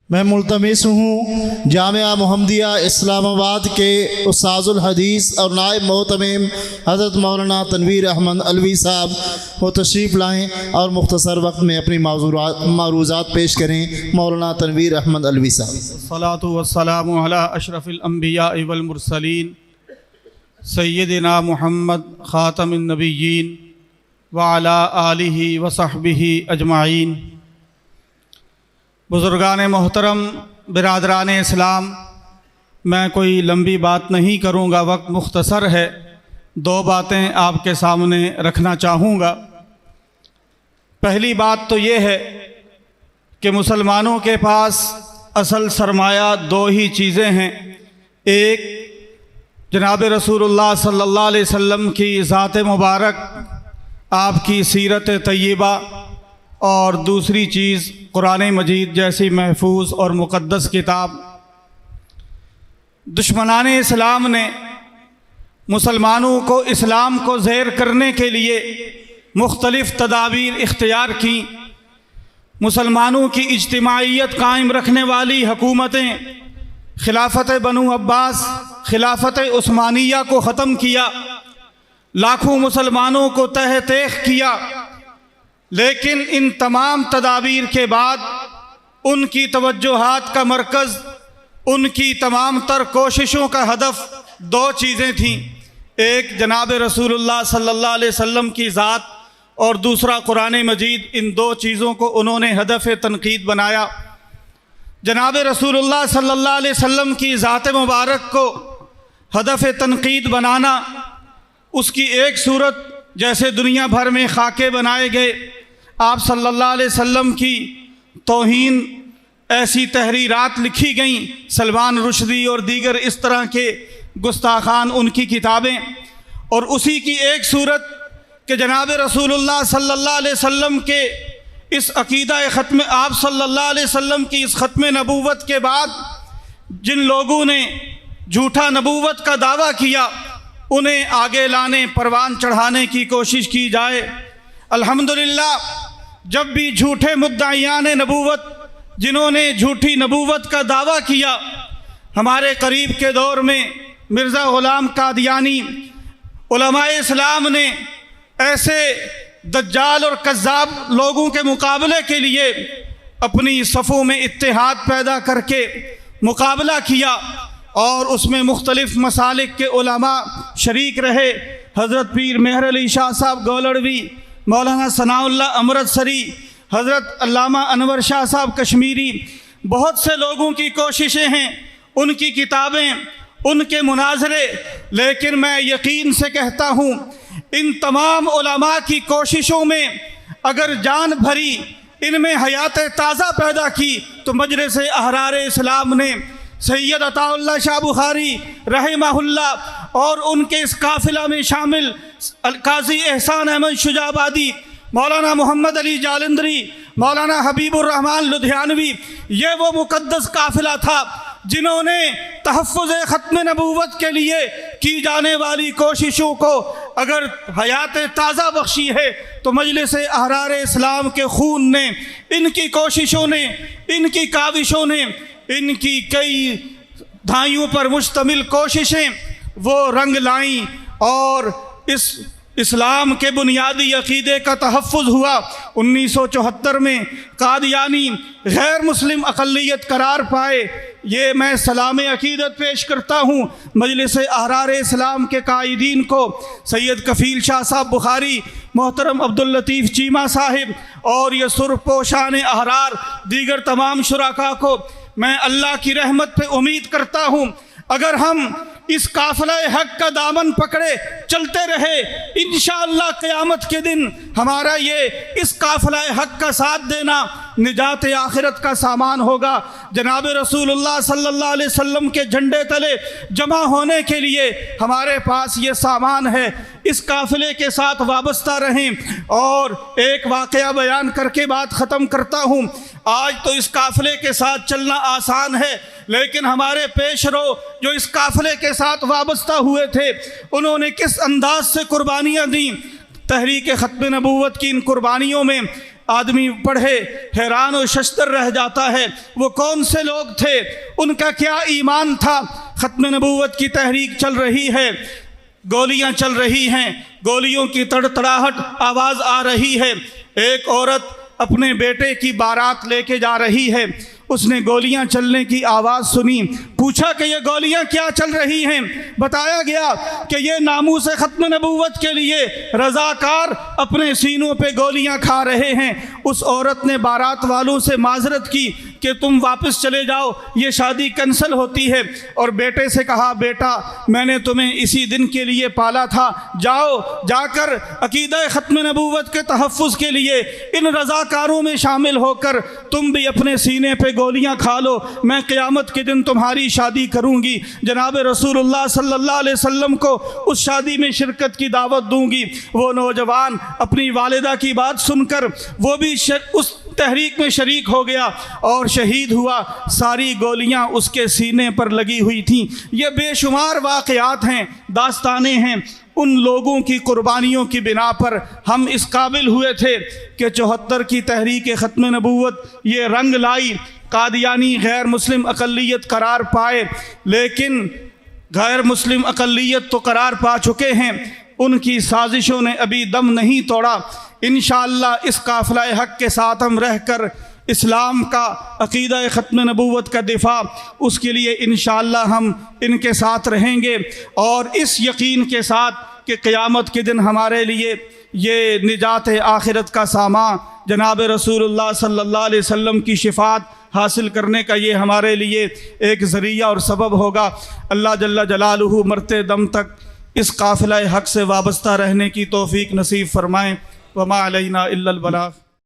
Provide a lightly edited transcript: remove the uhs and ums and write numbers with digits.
मैं मुल्तमिस हूँ जामिया मुहम्मदिया इस्लामाबाद के उस्ताजुल हदीस और नायब मोहतमीम हज़रत मौलाना तनवीर अहमद अलवी साहब वो तशरीफ़ लाएँ और मुख्तसर वक्त में अपनी मारूज़ात पेश करें। मौलाना तनवीर अहमद अलवी साहब। सलातु वस्सलामु अला अशरफिल अंबिया वल मुरसलीन सय्यदिना मुहम्मद ख़ातमुन नबिय्यीन व अला आलिहि व सहबिहि अजमाइन। बुज़ुर्गान मोहतरम, बिरादरान इस्लाम, मैं कोई लंबी बात नहीं करूँगा, वक्त मुख्तसर है। दो बातें आपके सामने रखना चाहूँगा। पहली बात तो ये है कि मुसलमानों के पास असल सरमाया दो ही चीज़ें हैं। एक जनाब रसूलुल्लाह सल्लल्लाहु अलैहि वसल्लम की ज़ात मुबारक, आपकी सीरत तय्यबा, और दूसरी चीज़ कुरान मजीद जैसी महफूज और मुक़द्दस किताब। दुश्मनान इस्लाम ने मुसलमानों को इस्लाम को ज़ेर करने के लिए मुख्तलिफ़ तदाबीर इख्तियार की। मुसलमानों की इज्तिमाइयत कायम रखने वाली हुकूमतें, खिलाफत बनु अब्बास, खिलाफत उस्मानिया को ख़त्म किया, लाखों मुसलमानों को तह तेख किया। लेकिन इन तमाम तदाबीर के बाद उनकी तवज्जुहात का मरकज़, उनकी तमाम तर कोशिशों का हदफ दो चीज़ें थीं। एक जनाब रसूलुल्लाह सल्लल्लाहु अलैहि वसल्लम की ज़ात और दूसरा कुरान मजीद। इन दो चीज़ों को उन्होंने हदफ तनकीद बनाया। जनाब रसूलुल्लाह सल्लल्लाहु अलैहि वसल्लम की ज़ात मुबारक को हदफ तनकीद बनाना, उसकी एक सूरत जैसे दुनिया भर में खाके बनाए गए, आप सल्लल्लाहु अलैहि वसल्लम की तौहीन ऐसी तहरीरात लिखी गईं, सलमान रुश्दी और दीगर इस तरह के गुस्ताखान उनकी किताबें। और उसी की एक सूरत कि जनाब रसूलुल्लाह सल्लल्लाहु अलैहि वसल्लम के इस अकीदा ख़त्म, आप सल्लल्लाहु अलैहि वसल्लम की इस ख़त्म नबूवत के बाद जिन लोगों ने झूठा नबूवत का दावा किया, उन्हें आगे लाने, परवान चढ़ाने की कोशिश की जाए। अल्हम्दुलिल्लाह, जब भी झूठे मुद्दाइयान नबूवत, जिन्होंने झूठी नबूवत का दावा किया, हमारे करीब के दौर में मिर्ज़ा ग़ुलाम कादियानी, उलमाए इस्लाम ने ऐसे दज्जाल और कज़्ज़ाब लोगों के मुकाबले के लिए अपनी सफ़ों में इत्तेहाद पैदा करके मुकाबला किया, और उसमें मुख्तलिफ़ मसालिक के उलमा शरीक रहे। हज़रत पीर मेहर अली शाह साहब गौलड़वी, मौलाना सनाउल्लाह अमृतसरी, हज़रत अल्लामा अनवर शाह साहब कश्मीरी, बहुत से लोगों की कोशिशें हैं, उनकी किताबें, उनके मुनाजरे। लेकिन मैं यकीन से कहता हूँ, इन तमाम उलमा की कोशिशों में अगर जान भरी, इनमें हयात ताज़ा पैदा की, तो मजलिस अहरार इस्लाम ने सैयद अताउल्लाह शाह बुखारी रहमहुल्लाह और उनके इस काफ़िला में शामिल काजी एहसान अहमद शुजाबादी, मौलाना मोहम्मद अली जालंधरी, मौलाना हबीबुर रहमान लुधियानवी, ये वो मुक़द्दस काफ़िला था जिन्होंने तहफ़्फ़ुज़ ख़त्म नबूवत के लिए की जाने वाली कोशिशों को अगर हयात ताज़ा बख्शी है, तो मजलिस अहरार इस्लाम के खून ने, इनकी कोशिशों ने, इनकी काविशों ने, इनकी कई धाइयों पर मुश्तमिल कोशिशें वो रंग लाईं, और इस इस्लाम के बुनियादी अक़ीदे का तहफ़्फ़ुज़ हुआ। 1974 में कादियानी गैर मुस्लिम अक़लियत करार पाए। ये मैं सलाम अक़ीदत पेश करता हूँ मजलिस अहरार इस्लाम के कायदीन को, सैयद कफ़ील शाह साहब बुखारी, मोहतरम अब्दुल लतीफ़ चीमा साहिब, और ये सुरपोशान अहरार दीगर तमाम शुराका को। मैं अल्लाह की रहमत पे उम्मीद करता हूँ, अगर हम इस काफ़िला हक़ का दामन पकड़े चलते रहे, इंशाअल्लाह क़यामत के दिन हमारा ये इस काफ़िला हक़ का साथ देना निजात आखिरत का सामान होगा। जनाब रसूलुल्लाह सल्लल्लाहु अलैहि वसल्लम के झंडे तले जमा होने के लिए हमारे पास ये सामान है। इस काफ़िले के साथ वाबस्ता रहें। और एक वाक़या बयान करके बात ख़त्म करता हूँ। आज तो इस काफ़िले के साथ चलना आसान है, लेकिन हमारे पेशरो जो इस काफ़िले के साथ वाबस्ता हुए थे, उन्होंने किस अंदाज से कुर्बानियाँ दी। तहरीक ख़त्म नबूवत की इन कुर्बानियों में आदमी पढ़े हैरान और शशदर रह जाता है। वो कौन से लोग थे, उनका क्या ईमान था। ख़त्म नबूवत की तहरीक चल रही है, गोलियां चल रही हैं, गोलियों की तड़तड़ाहट आवाज़ आ रही है। एक औरत अपने बेटे की बारात लेके जा रही है, उसने गोलियां चलने की आवाज़ सुनी, पूछा कि ये गोलियां क्या चल रही हैं। बताया गया कि ये नामूस ख़त्म नबूवत के लिए रज़ाकार अपने सीनों पे गोलियां खा रहे हैं। उस औरत ने बारात वालों से माजरत की कि तुम वापस चले जाओ, ये शादी कैंसिल होती है। और बेटे से कहा, बेटा मैंने तुम्हें इसी दिन के लिए पाला था, जाओ जाकर अकीदा ख़त्म नबूवत के तहफ़्फ़ुज़ के लिए इन रज़ाकारों में शामिल होकर तुम भी अपने सीने पे गोलियां खा लो, मैं क़यामत के दिन तुम्हारी शादी करूंगी, जनाब रसूलुल्लाह सल्लल्लाहु अलैहि वसल्लम को उस शादी में शिरकत की दावत दूंगी। वो नौजवान अपनी वालिदा की बात सुनकर वो भी उस तहरीक में शरीक हो गया और शहीद हुआ। सारी गोलियां उसके सीने पर लगी हुई थीं। ये बेशुमार वाक़यात हैं, दास्तानें हैं। उन लोगों की कुर्बानियों की बिना पर हम इस काबिल हुए थे कि 74 की तहरीक ख़त्म नबूवत ये रंग लाई, कादियानी गैर मुस्लिम अक़लियत करार पाए, लेकिन गैर मुस्लिम अक़लियत तो करार पा चुके हैं, उनकी साजिशों ने अभी दम नहीं तोड़ा। इंशाअल्लाह इस काफ़िला हक़ के साथ हम रहकर इस्लाम का अक़ीदा ख़त्म नबूवत का दिफ़ा, उसके लिए इंशाअल्लाह हम इनके साथ रहेंगे और इस यकीन के साथ कि क़यामत के दिन हमारे लिए ये निजात आखिरत का सामा जनाब रसूलुल्लाह सल्लल्लाहु अलैहि वसल्लम की शिफ़ात हासिल करने का ये हमारे लिए एक ज़रिया और सबब होगा। अल्लाह जल्ला जलालुहु मरते दम तक इस काफ़िला हक़ से वाबस्ता रहने की तौफ़ीक नसीब फ़रमाएँ। वमा अलैना इल्लल बलाग़।